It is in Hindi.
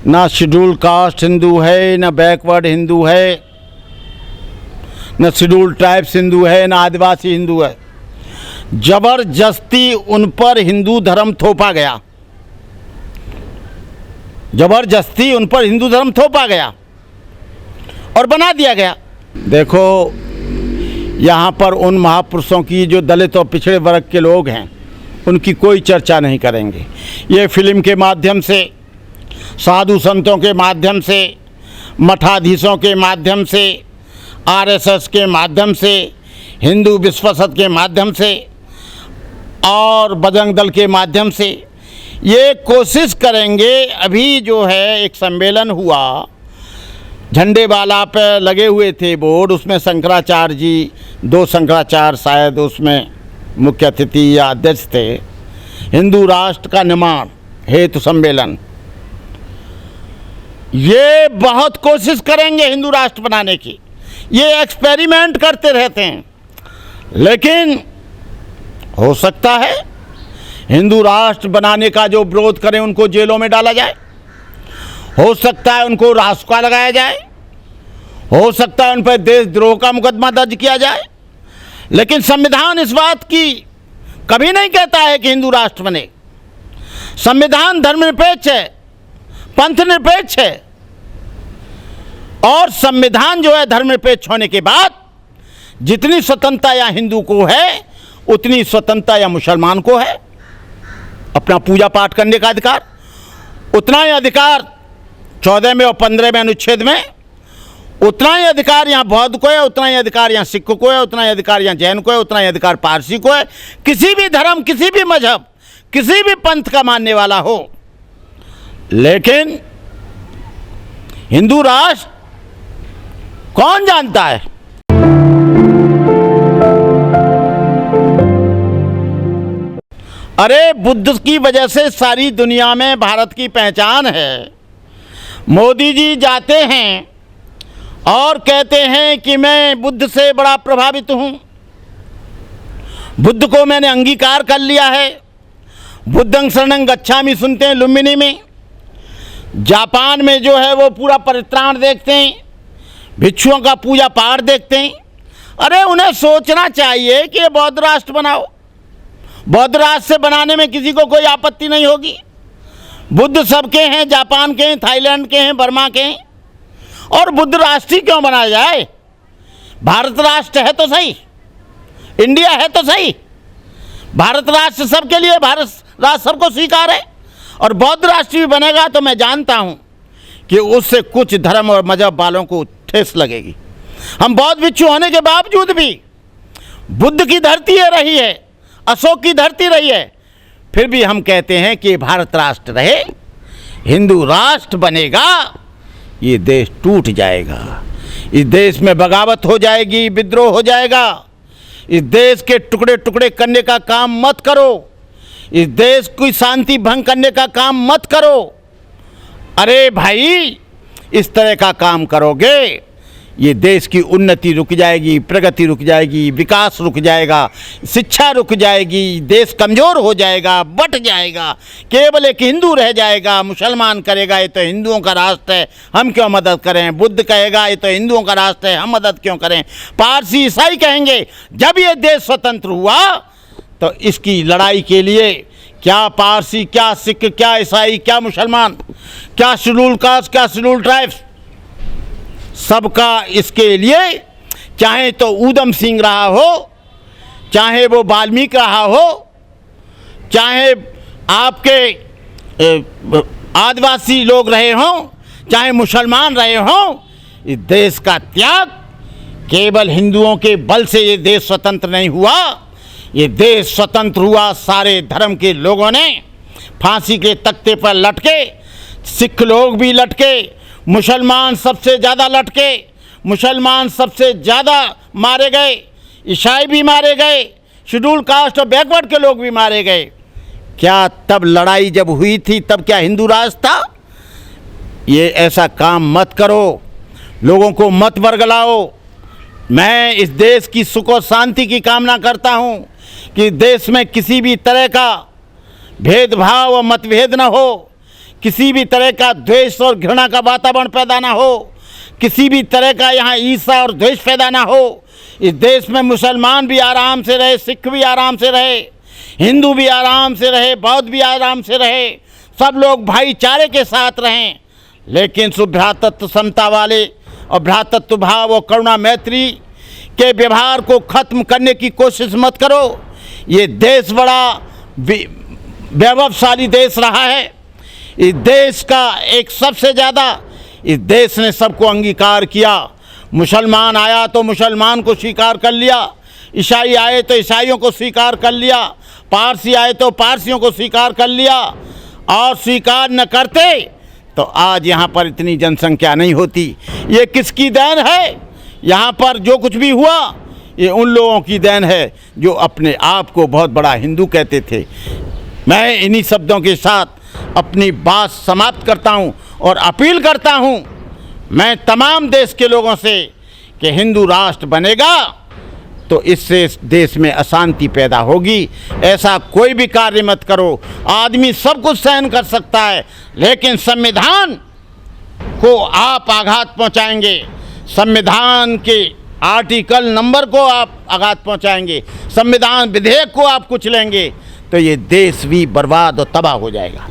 ना शेड्यूल कास्ट हिंदू है, ना बैकवर्ड हिंदू है, न शेड्यूल ट्राइब्स हिंदू है, न आदिवासी हिंदू है। जबरदस्ती उन पर हिंदू धर्म थोपा गया, जबरदस्ती उन पर हिंदू धर्म थोपा गया और बना दिया गया। देखो, यहाँ पर उन महापुरुषों की जो दलित और पिछड़े वर्ग के लोग हैं उनकी कोई चर्चा नहीं करेंगे। ये फिल्म के माध्यम से, साधु संतों के माध्यम से, मठाधीशों के माध्यम से, आरएसएस के माध्यम से, हिंदू विश्वसत के माध्यम से और बजरंग दल के माध्यम से ये कोशिश करेंगे। अभी जो है एक सम्मेलन हुआ, झंडे वाला पे लगे हुए थे बोर्ड, उसमें शंकराचार्य जी, 2 शंकराचार्य शायद उसमें मुख्य अतिथि या अध्यक्ष थे। हिंदू राष्ट्र का निर्माण हेतु सम्मेलन, ये बहुत कोशिश करेंगे हिंदू राष्ट्र बनाने की, ये एक्सपेरिमेंट करते रहते हैं। लेकिन हो सकता है हिंदू राष्ट्र बनाने का जो विरोध करें उनको जेलों में डाला जाए, हो सकता है उनको रासुका लगाया जाए, हो सकता है उन पर देशद्रोह का मुकदमा दर्ज किया जाए। लेकिन संविधान इस बात की कभी नहीं कहता है कि हिंदू राष्ट्र बने। संविधान धर्मनिरपेक्ष है, पंथ निरपेक्ष है, और संविधान जो है धर्मनिरपेक्ष होने के बाद जितनी स्वतंत्रता या हिंदू को है उतनी स्वतंत्रता या मुसलमान को है। अपना पूजा पाठ करने का अधिकार, उतना ही अधिकार 14वें और 15वें अनुच्छेद में, उतना ही अधिकार यहाँ बौद्ध को है, उतना ही अधिकार यहाँ सिख को है, उतना ही अधिकार यहाँ जैन को है, उतना ही अधिकार पारसी को है। किसी भी धर्म, किसी भी मजहब, किसी भी पंथ का मानने वाला हो। लेकिन हिंदू राष्ट्र कौन जानता है? अरे बुद्ध की वजह से सारी दुनिया में भारत की पहचान है। मोदी जी जाते हैं और कहते हैं कि मैं बुद्ध से बड़ा प्रभावित हूँ, बुद्ध को मैंने अंगीकार कर लिया है। बुद्धं शरणं गच्छामि सुनते हैं लुम्बिनी में। जापान में जो है वो पूरा परित्राण देखते हैं, भिक्षुओं का पूजा पाठ देखते हैं। अरे उन्हें सोचना चाहिए कि ये बौद्ध राष्ट्र बनाओ, बौद्ध राष्ट्र से बनाने में किसी को कोई आपत्ति नहीं होगी। बुद्ध सबके हैं, जापान के हैं, थाईलैंड के हैं, बर्मा के हैं, और बुद्ध राष्ट्र ही क्यों बनाया जाए? भारत राष्ट्र है तो सही, इंडिया है तो सही, भारत राष्ट्र सबके लिए, भारत राष्ट्र सबको स्वीकार है। और बौद्ध राष्ट्र भी बनेगा तो मैं जानता हूँ कि उससे कुछ धर्म और मजहब वालों को ठेस लगेगी। हम बौद्ध भिक्षु होने के बावजूद भी बुद्ध की धरती है रही है, अशोक की धरती रही है, फिर भी हम कहते हैं कि भारत राष्ट्र रहे। हिंदू राष्ट्र बनेगा, ये देश टूट जाएगा, इस देश में बगावत हो जाएगी, विद्रोह हो जाएगा। इस देश के टुकड़े टुकड़े करने का काम मत करो, इस देश की शांति भंग करने का काम मत करो। अरे भाई, इस तरह का काम करोगे ये देश की उन्नति रुक जाएगी, प्रगति रुक जाएगी, विकास रुक जाएगा, शिक्षा रुक जाएगी, देश कमज़ोर हो जाएगा, बट जाएगा, केवल एक हिंदू रह जाएगा। मुसलमान करेगा ये तो हिंदुओं का राष्ट्र है, हम क्यों मदद करें? बुद्ध कहेगा ये तो हिंदुओं का राष्ट्र है, हम मदद क्यों करें? पारसी ईसाई कहेंगे। जब ये देश स्वतंत्र हुआ तो इसकी लड़ाई के लिए क्या पारसी, क्या सिख, क्या ईसाई, क्या मुसलमान, क्या शेड्यूल कास्ट, क्या शेड्यूल ट्राइब्स, सबका इसके लिए, चाहे तो ऊधम सिंह रहा हो, चाहे वो वाल्मीकि रहा हो, चाहे आपके आदिवासी लोग रहे हों, चाहे मुसलमान रहे हों, इस देश का त्याग केवल हिंदुओं के बल से ये देश स्वतंत्र नहीं हुआ। ये देश स्वतंत्र हुआ सारे धर्म के लोगों ने फांसी के तख्ते पर लटके, सिख लोग भी लटके, मुसलमान सबसे ज़्यादा लटके, मुसलमान सबसे ज़्यादा मारे गए, ईसाई भी मारे गए, शेड्यूल कास्ट और बैकवर्ड के लोग भी मारे गए। क्या तब लड़ाई जब हुई थी तब क्या हिंदू राज था? ये ऐसा काम मत करो, लोगों को मत बरगलाओ। मैं इस देश की सुख और शांति की कामना करता हूँ कि देश में किसी भी तरह का भेदभाव और मतभेद न हो, किसी भी तरह का द्वेष और घृणा का वातावरण पैदा ना हो, किसी भी तरह का यहाँ ईर्ष्या और द्वेष पैदा ना हो। इस देश में मुसलमान भी आराम से रहे, सिख भी आराम से रहे, हिंदू भी आराम से रहे, बौद्ध भी आराम से रहे, सब लोग भाईचारे के साथ रहें। लेकिन भ्रातृत्व समता वाले और भ्रातृत्व भाव और करुणा मैत्री के व्यवहार को ख़त्म करने की कोशिश मत करो। ये देश बड़ा वैभवशाली देश रहा है। इस देश का एक सबसे ज़्यादा इस देश ने सबको अंगीकार किया। मुसलमान आया तो मुसलमान को स्वीकार कर लिया, ईसाई आए तो ईसाइयों को स्वीकार कर लिया, पारसी आए तो पारसियों को स्वीकार कर लिया, और स्वीकार न करते तो आज यहाँ पर इतनी जनसंख्या नहीं होती। ये किसकी देन है? यहाँ पर जो कुछ भी हुआ ये उन लोगों की देन है जो अपने आप को बहुत बड़ा हिंदू कहते थे। मैं इन्हीं शब्दों के साथ अपनी बात समाप्त करता हूँ और अपील करता हूँ मैं तमाम देश के लोगों से कि हिंदू राष्ट्र बनेगा तो इससे इस देश में अशांति पैदा होगी। ऐसा कोई भी कार्य मत करो। आदमी सब कुछ सहन कर सकता है, लेकिन संविधान को आप आघात पहुंचाएंगे, संविधान के आर्टिकल नंबर को आप आघात पहुंचाएंगे, संविधान विधेयक को आप कुचलेंगे तो ये देश भी बर्बाद और तबाह हो जाएगा।